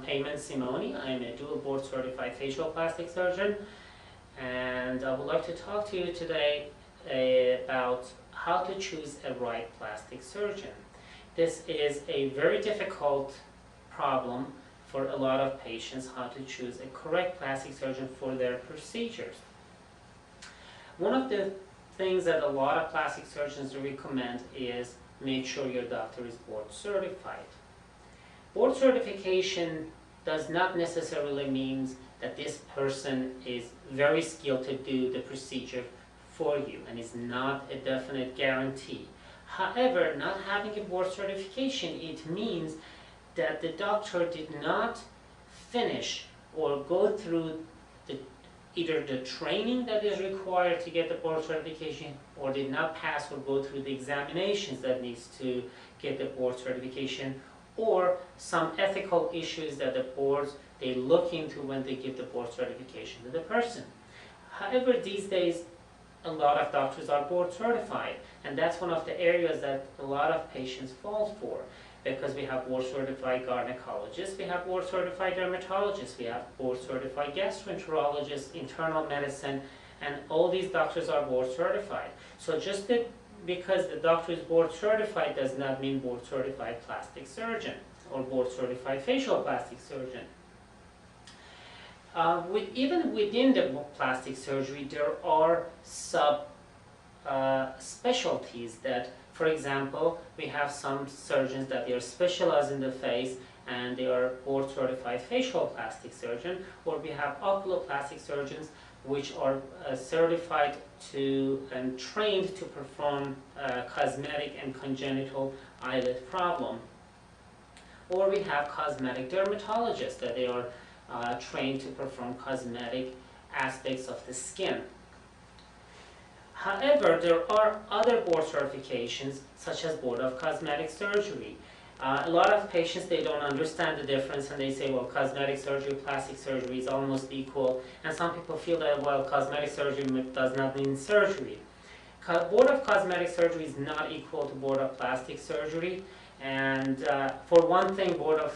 Payman Simoni. I'm a dual board certified facial plastic surgeon, and I would like to talk to you today about how to choose a right plastic surgeon. This is a very difficult problem for a lot of patients, how to choose a correct plastic surgeon for their procedures. One of the things that a lot of plastic surgeons recommend is make sure your doctor is board certified. Board certification does not necessarily mean that this person is very skilled to do the procedure for you, and is not a definite guarantee. However, not having a board certification, it means that the doctor did not finish or go through either the training that is required to get the board certification, or did not pass or go through the examinations that needs to get the board certification, or some ethical issues that the boards they look into when they give the board certification to the person. However, these days a lot of doctors are board certified, and that's one of the areas that a lot of patients fall for, because we have board certified gynecologists, we have board certified dermatologists, we have board certified gastroenterologists, internal medicine, and all these doctors are board certified. So just because the doctor is board certified does not mean board certified plastic surgeon or board certified facial plastic surgeon. Even within the plastic surgery, there are specialties that, for example, we have some surgeons that they are specialized in the face and they are board certified facial plastic surgeon, or we have oculoplastic surgeons which are certified to and trained to perform cosmetic and congenital eyelid problem. Or we have cosmetic dermatologists that they are trained to perform cosmetic aspects of the skin. However, there are other board certifications, such as Board of Cosmetic Surgery. A lot of patients, they don't understand the difference, and they say, well, cosmetic surgery, plastic surgery is almost equal, and some people feel that, well, cosmetic surgery does not mean surgery. Board of Cosmetic Surgery is not equal to Board of Plastic Surgery, and for one thing, Board of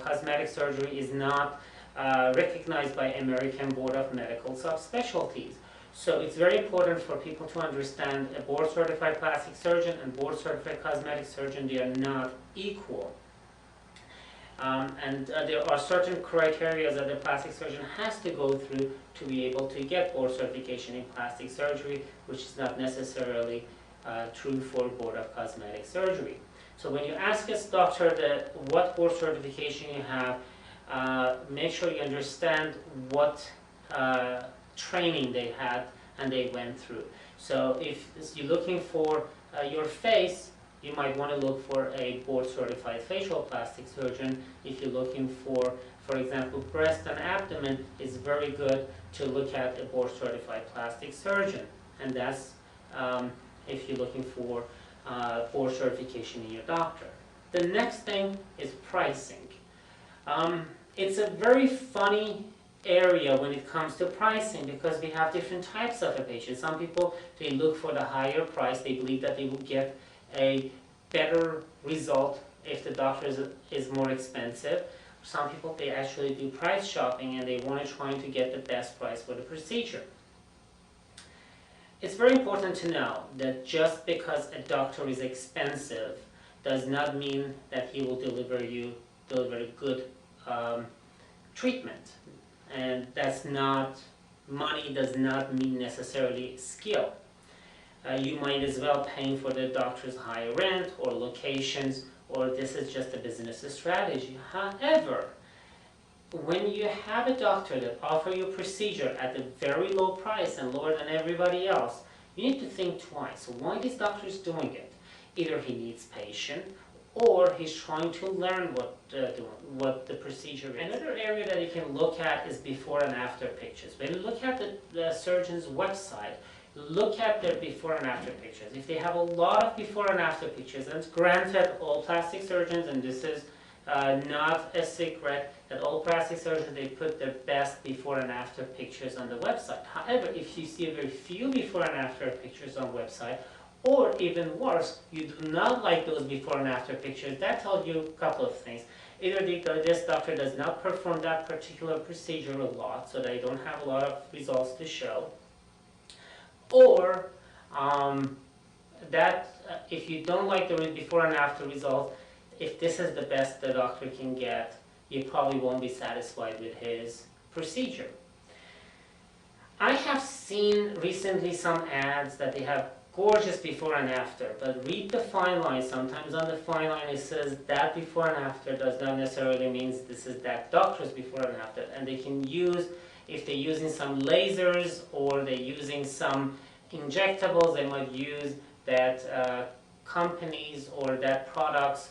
Cosmetic Surgery is not recognized by American Board of Medical Subspecialties. So it's very important for people to understand a board certified plastic surgeon and board certified cosmetic surgeon, they are not equal. There are certain criteria that the plastic surgeon has to go through to be able to get board certification in plastic surgery, which is not necessarily true for Board of Cosmetic Surgery. So when you ask a doctor what board certification you have, make sure you understand what training they had and they went through. So if you're looking for your face, you might want to look for a board certified facial plastic surgeon. If you're looking for example, breast and abdomen, it's very good to look at a board certified plastic surgeon. And that's if you're looking for board certification in your doctor. The next thing is pricing. It's a very funny area when it comes to pricing, because we have different types of patients. Some people, they look for the higher price. They believe that they will get a better result if the doctor is more expensive. Some people, they actually do price shopping and they want to try to get the best price for the procedure. It's very important to know that just because a doctor is expensive does not mean that he will deliver good treatment. And that's not, money does not mean necessarily skill. You might as well pay for the doctor's higher rent or locations, or this is just a business strategy. However, when you have a doctor that offers you a procedure at a very low price and lower than everybody else, you need to think twice. Why this doctor is doing it? Either he needs patient, or he's trying to learn what the procedure is. Another area that you can look at is before and after pictures. When you look at the surgeon's website, look at their before and after pictures. If they have a lot of before and after pictures, and granted, all plastic surgeons, and this is not a secret, that all plastic surgeons, they put their best before and after pictures on the website. However, if you see very few before and after pictures on the website, or even worse, you do not like those before and after pictures, that tells you a couple of things. Either this doctor does not perform that particular procedure a lot, so they don't have a lot of results to show, or if you don't like the before and after result, if this is the best the doctor can get, you probably won't be satisfied with his procedure. I have seen recently some ads that they have gorgeous before and after, but read the fine line. Sometimes on the fine line it says that before and after does not necessarily mean this is that doctor's before and after. And they can use, if they're using some lasers or they're using some injectables, they might use that companies or that products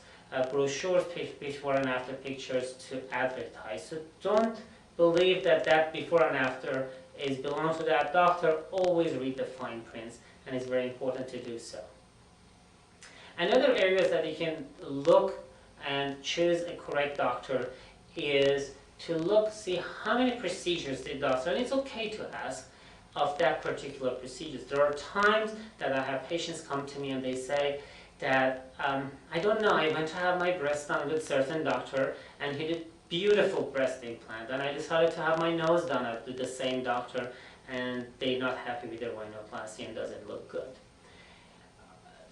brochures, before and after pictures to advertise. So don't believe that before and after belongs to that doctor. Always read the fine prints, and it's very important to do so. Another areas that you can look and choose a correct doctor is to see how many procedures the doctor, and it's okay to ask of that particular procedures. There are times that I have patients come to me and they say that, I don't know, I went to have my breast done with certain doctor and he did beautiful breast implant, and I decided to have my nose done with the same doctor, and they're not happy with their rhinoplasty and doesn't look good.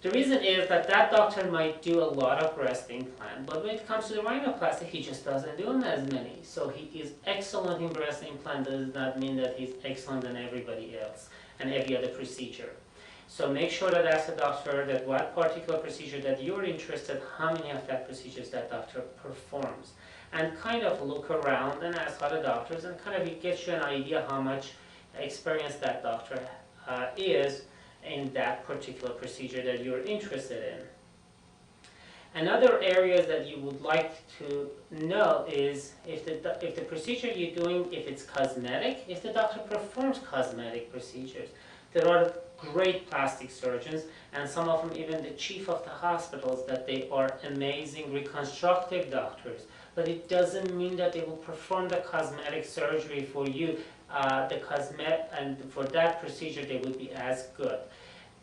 The reason is that doctor might do a lot of breast implant, but when it comes to the rhinoplasty, he just doesn't do as many. So he is excellent in breast implant does not mean that he's excellent in everybody else and every other procedure. So make sure that ask the doctor that what particular procedure that you're interested, how many of that procedures that doctor performs. And kind of look around and ask other doctors, and kind of get you an idea how much experience that doctor is in that particular procedure that you're interested in. Another areas that you would like to know is if the procedure you're doing, if it's cosmetic, if the doctor performs cosmetic procedures. There are great plastic surgeons, and some of them even the chief of the hospitals, that they are amazing reconstructive doctors. But it doesn't mean that they will perform the cosmetic surgery for you. And for that procedure, they would be as good.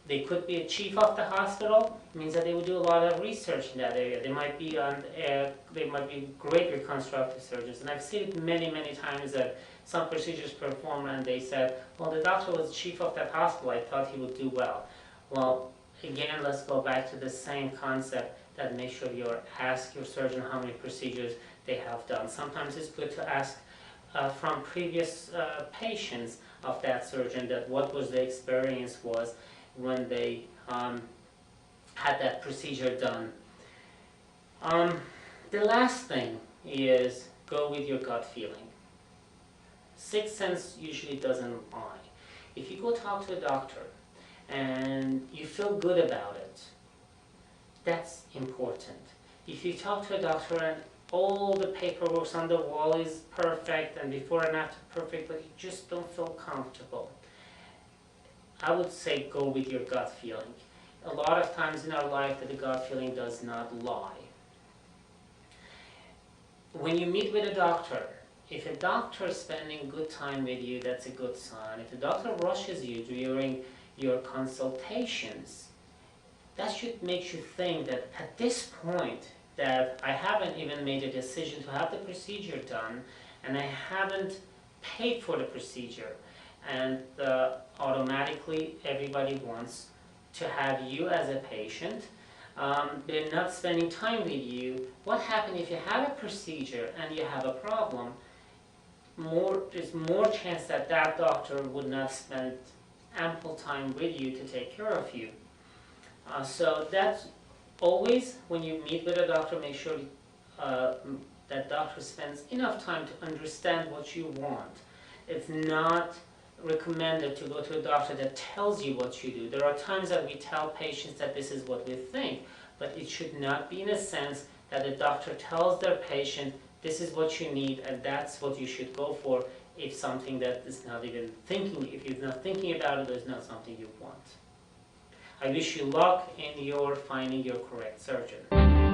They could be a chief of the hospital. It means that they would do a lot of research in that area. They might be great reconstructive surgeons, and I've seen it many, many times that some procedures performed, and they said, "Well, the doctor was chief of that hospital. I thought he would do well." Well, again, let's go back to the same concept. That make sure you ask your surgeon how many procedures they have done. Sometimes it's good to ask from previous patients of that surgeon that what was the experience was when they had that procedure done. The last thing is go with your gut feeling. Sixth sense usually doesn't lie. If you go talk to a doctor and you feel good about it, that's important. If you talk to a doctor and all the paperwork on the wall is perfect and before and after perfect, but you just don't feel comfortable, I would say go with your gut feeling. A lot of times in our life that the gut feeling does not lie. When you meet with a doctor, if a doctor is spending good time with you, that's a good sign. If the doctor rushes you during your consultations, that should make you think that at this point that I haven't even made a decision to have the procedure done, and I haven't paid for the procedure, and automatically everybody wants to have you as a patient. They're not spending time with you. What happens if you have a procedure and you have a problem? There's more chance that doctor would not spend ample time with you to take care of you. So that's always, when you meet with a doctor, make sure that doctor spends enough time to understand what you want. It's not recommended to go to a doctor that tells you what you do. There are times that we tell patients that this is what we think, but it should not be in a sense that the doctor tells their patient this is what you need and that's what you should go for if something that is not even thinking, if you're not thinking about it, it's not something you want. I wish you luck in your finding your correct surgeon.